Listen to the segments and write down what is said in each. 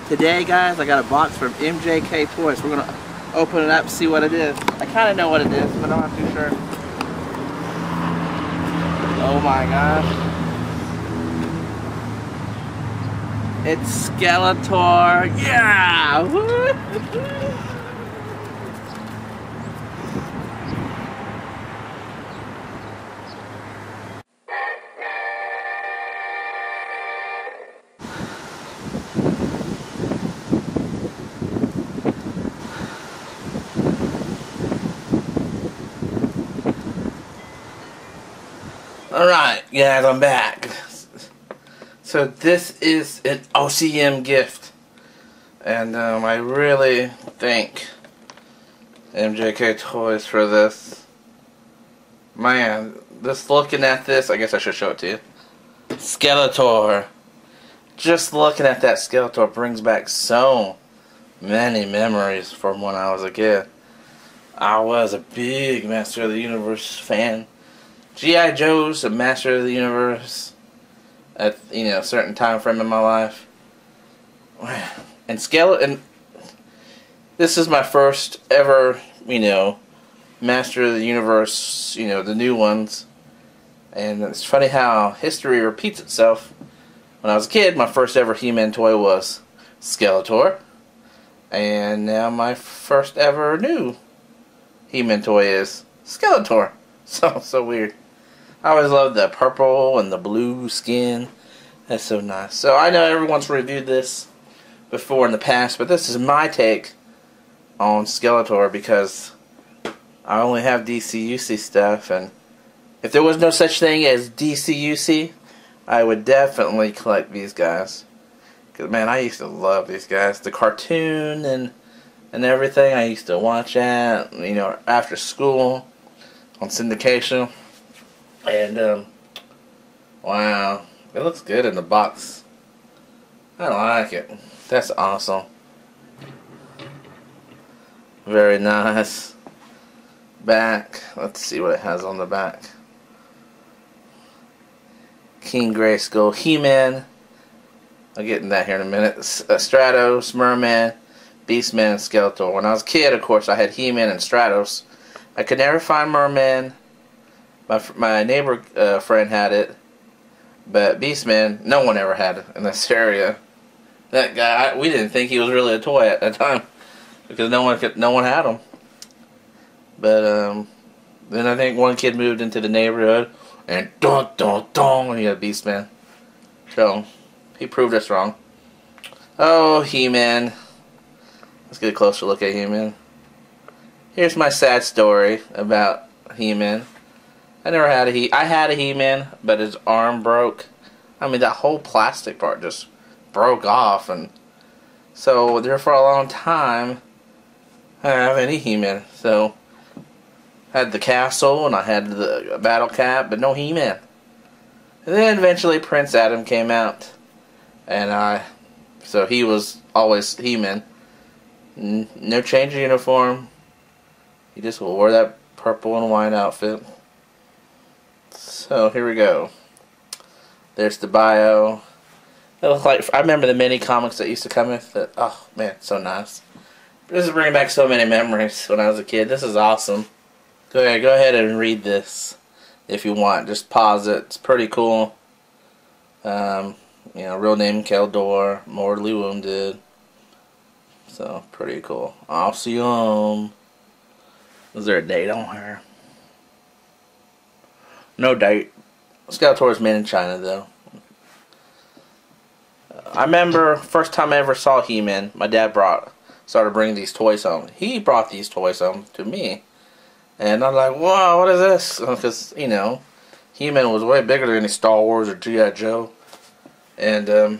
Today, guys, I got a box from MJK Toys. We're gonna open it up and see what it is. I kind of know what it is, but I'm not too sure. Oh my gosh. It's Skeletor. Yeah! Woo! Alright, guys, I'm back. So this is an OCM gift. And I really thank MJK Toys for this. Man, just looking at this, I guess I should show it to you. Skeletor. Just looking at that Skeletor brings back so many memories from when I was a kid. I was a big Master of the Universe fan. G.I. Joe's a Master of the Universe at a certain time frame in my life. And this is my first ever, Master of the Universe, the new ones. And it's funny how history repeats itself. When I was a kid, my first ever He-Man toy was Skeletor. And now my first ever new He-Man toy is Skeletor. So weird. I always loved the purple and the blue skin. That's so nice. So I know everyone's reviewed this before in the past, but this is my take on Skeletor because I only have DCUC stuff, and if there was no such thing as DCUC, I would definitely collect these guys. Because, man, I used to love these guys. The cartoon and everything I used to watch at, after school on syndication. And, wow, it looks good in the box. I like it. That's awesome. Very nice. Back. Let's see what it has on the back. King Grayskull, He-Man. I'll get into that here in a minute. Stratos, Merman, Beastman, and Skeletor. When I was a kid, of course, I had He-Man and Stratos. I could never find Merman. My neighbor friend had it, but Beastman, no one ever had it in this area. That guy, we didn't think he was really a toy at that time because no one had him. But then I think one kid moved into the neighborhood, and and he had Beastman. So he proved us wrong. Oh, He-Man. Let's get a closer look at He-Man. Here's my sad story about He-Man. I never had I had a He-Man, but his arm broke. I mean, that whole plastic part just broke off, and so there for a long time I didn't have any He-Man. So I had the castle and I had the battle cap, but no He-Man. And then eventually Prince Adam came out, and so he was always He-Man. No change in uniform. He just wore that purple and white outfit. So here we go. There's the bio. It looks like, I remember the mini comics that used to come with it. Oh man, so nice. This is bringing back so many memories when I was a kid. This is awesome. Go ahead and read this if you want. Just pause it. It's pretty cool. Real name Keldor, mortally wounded. So pretty cool. Awesome. Was there a date on her? No date. Skeletor is made in China, though. I remember first time I ever saw He-Man, my dad started bringing these toys home. He brought these toys home to me. And I'm like, wow, what is this? Because, He-Man was way bigger than any Star Wars or G.I. Joe. And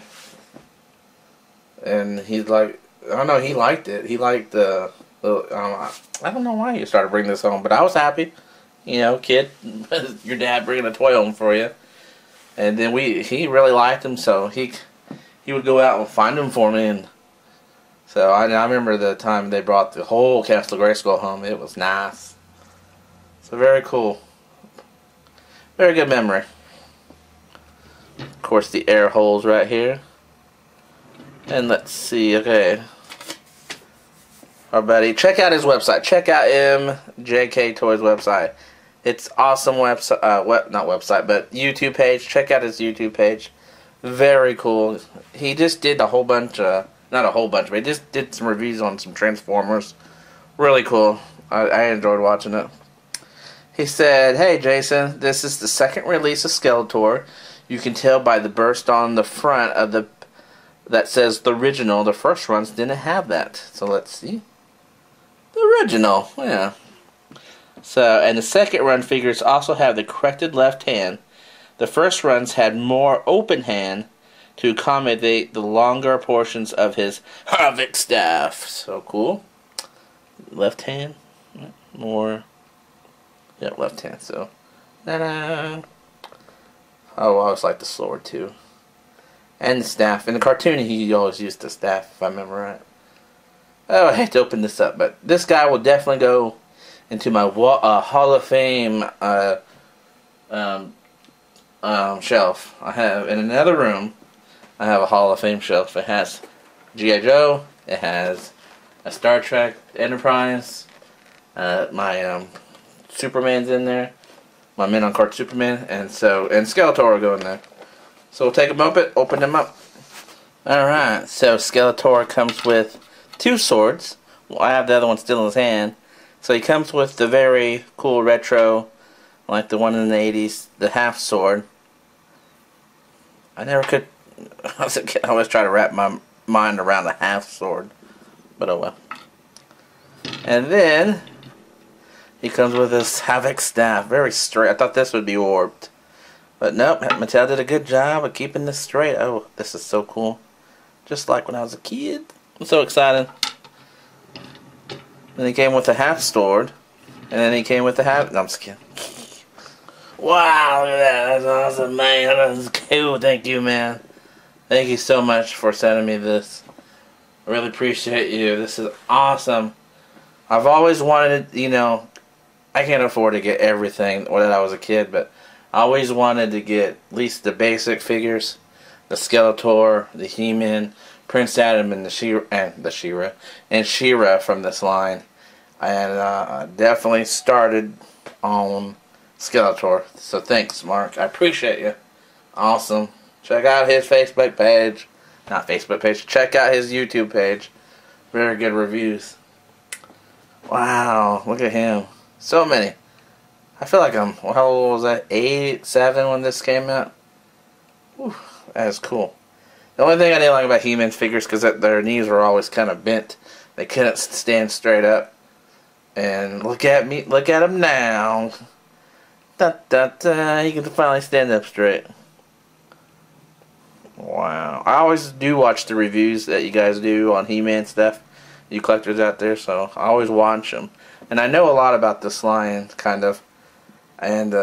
he's like, I don't know, he liked it. He liked the I don't know why he started bringing this home, but I was happy. Kid, your dad bringing a toy home for you. And then he really liked him, so he would go out and find them for me. And so I remember the time they brought the whole Castle Grayskull home. It was nice. So very cool. Very good memory. Of course, the air holes right here. And And let's see, okay. Our buddy, check out his website. Check out MJK Toys website. It's awesome website, not website, but YouTube page. Check out his YouTube page. Very cool. He just did a whole bunch, not a whole bunch, but he just did some reviews on some Transformers. Really cool. I enjoyed watching it. He said, "Hey Jason, this is the second release of Skeletor. You can tell by the burst on the front of the that says the original. The first runs didn't have that. So let's see. The original, yeah. So, and the second run figures also have the corrected left hand. The first runs had more open hand to accommodate the longer portions of his Havoc staff." So cool. Left hand, more. Yeah, left hand. So, ta-da! Oh, I always like the sword too. And the staff. In the cartoon, he always used the staff, if I remember right. Oh, I hate to open this up, but this guy will definitely go into my Hall of Fame shelf. I have, in another room, I have a Hall of Fame shelf. It has G.I. Joe. It has a Star Trek Enterprise. My Superman's in there. My Men on Card Superman. And Skeletor will go in there. So we'll take a moment, open them up. Alright, so Skeletor comes with 2 swords. Well, I have the other one still in his hand. So he comes with the very cool retro, like the one in the 80s, the half sword. I never could, I always try to wrap my mind around the half sword. But oh well. And then, he comes with this Havoc staff, very straight. I thought this would be warped. But nope, Mattel did a good job of keeping this straight. Oh, this is so cool. Just like when I was a kid. I'm so excited. Then he came with a half sword. And then he came with the half... No, I'm just kidding. Wow, look at that. That's awesome, man. That's cool. Thank you, man. Thank you so much for sending me this. I really appreciate you. This is awesome. I've always wanted, you know... I can't afford to get everything when I was a kid, but... I always wanted to get at least the basic figures, the Skeletor, the He-Man, Prince Adam, and She-Ra from this line. And I definitely started on Skeletor. So thanks, Mark. I appreciate you. Awesome. Check out his Facebook page. Not Facebook page. Check out his YouTube page. Very good reviews. Wow. Look at him. So many. I feel like how old was that? 8, 7 when this came out? Whew, that is cool. The only thing I didn't like about He-Man figures because their knees were always kind of bent. They couldn't stand straight up. And look at me, look at him now. Da, da, da, he can finally stand up straight. Wow. I always do watch the reviews that you guys do on He-Man stuff. You collectors out there, so I always watch them. And I know a lot about this line, kind of. And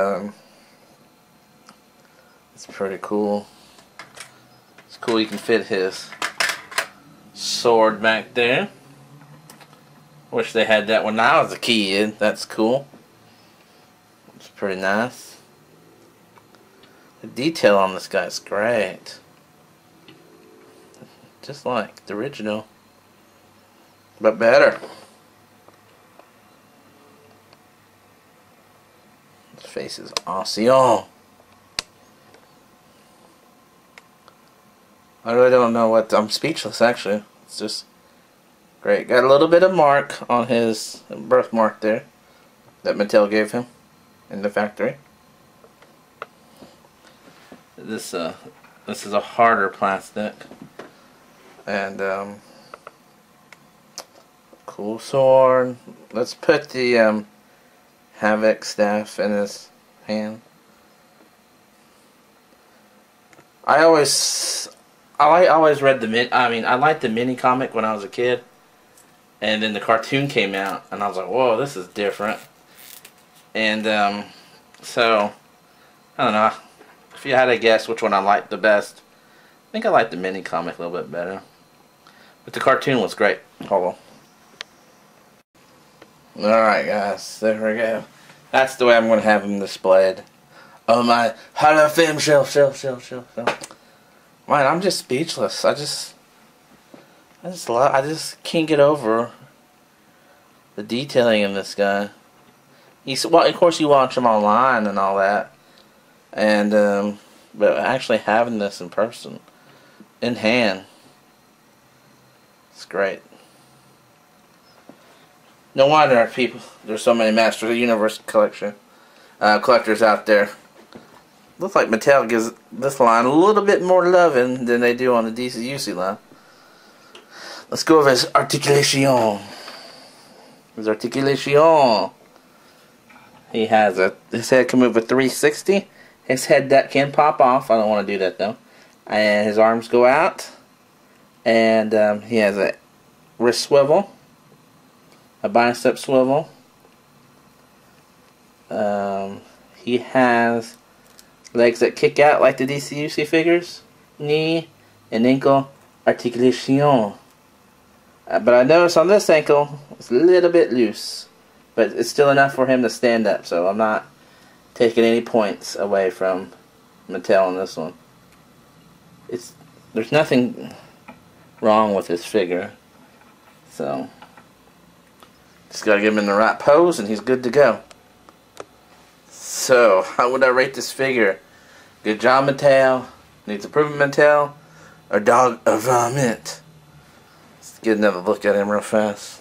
it's pretty cool. It's cool you can fit his sword back there. Wish they had that when I was a kid. That's cool. It's pretty nice. The detail on this guy is great. Just like the original. But better. His face is awesome. I really don't know what... I'm speechless, actually. It's just great. Got a little bit of mark on his birthmark there that Mattel gave him in the factory. This is a harder plastic. And, cool sword. Let's put the, Havoc staff in his hand. I always read I liked the mini comic when I was a kid. And then the cartoon came out, and I was like, whoa, this is different. And, so, I don't know. If you had to guess which one I liked the best, I think I liked the mini comic a little bit better. But the cartoon was great. Hold on. Alright, guys. There we go. That's the way I'm going to have him displayed. Oh, my Hall of Fame shelf. Man, I'm just speechless. I just can't get over the detailing in this guy. Well, of course you watch him online and all that, and but actually having this in person, in hand, it's great. No wonder there's so many Masters of the Universe collectors out there. Looks like Mattel gives this line a little bit more loving than they do on the DCUC line. Let's go over his articulation. His articulation. He has his head can move a 360. His head that can pop off. I don't want to do that though. And his arms go out. And he has a wrist swivel, a bicep swivel. He has legs that kick out like the DCUC figures. Knee and ankle articulation. But I notice on this ankle, it's a little bit loose. But it's still enough for him to stand up, so I'm not taking any points away from Mattel on this one. There's nothing wrong with this figure. So, just gotta get him in the right pose and he's good to go. So, how would I rate this figure? Good job, Mattel. Needs improvement, Mattel. Or dog of vomit. Let's get another look at him real fast.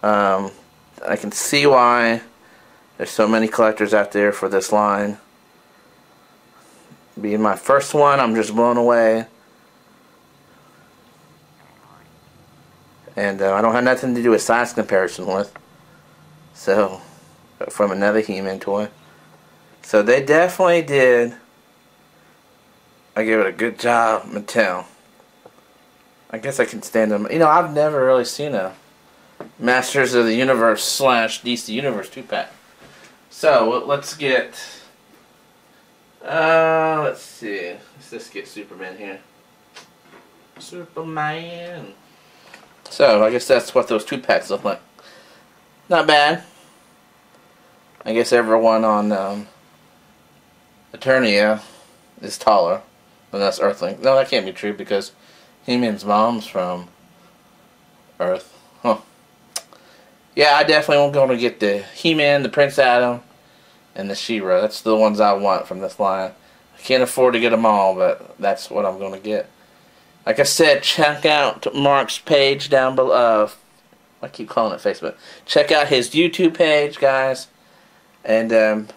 I can see why there's so many collectors out there for this line. Being my first one, I'm just blown away. And I don't have nothing to do with size comparison with. So, from another He-Man toy. So they definitely did. I give it a good job, Mattel. I guess I can stand them. You know, I've never really seen a Masters of the Universe / DC Universe 2-pack. So, let's get... let's see. Let's just get Superman here. Superman. So, I guess that's what those 2-packs look like. Not bad. I guess everyone on Eternia is taller than us Earthlings. No, that can't be true because He-Man's mom's from Earth. Huh. Yeah, I definitely won't go to get the He-Man, the Prince Adam, and the She-Ra. That's the ones I want from this line. I can't afford to get them all, but that's what I'm going to get. Like I said, check out Mark's page down below. I keep calling it Facebook. Check out his YouTube page, guys. And he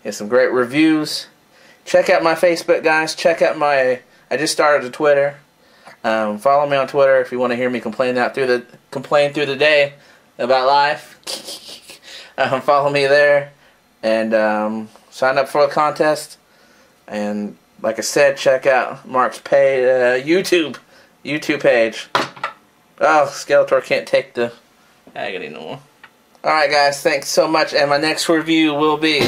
has some great reviews. Check out my Facebook, guys. Check out my... I just started a Twitter. Follow me on Twitter if you want to hear me complain through the day about life. Follow me there. And sign up for a contest. And like I said, check out Mark's YouTube page. Oh, Skeletor can't take the agony no more. Alright guys, thanks so much, and my next review will be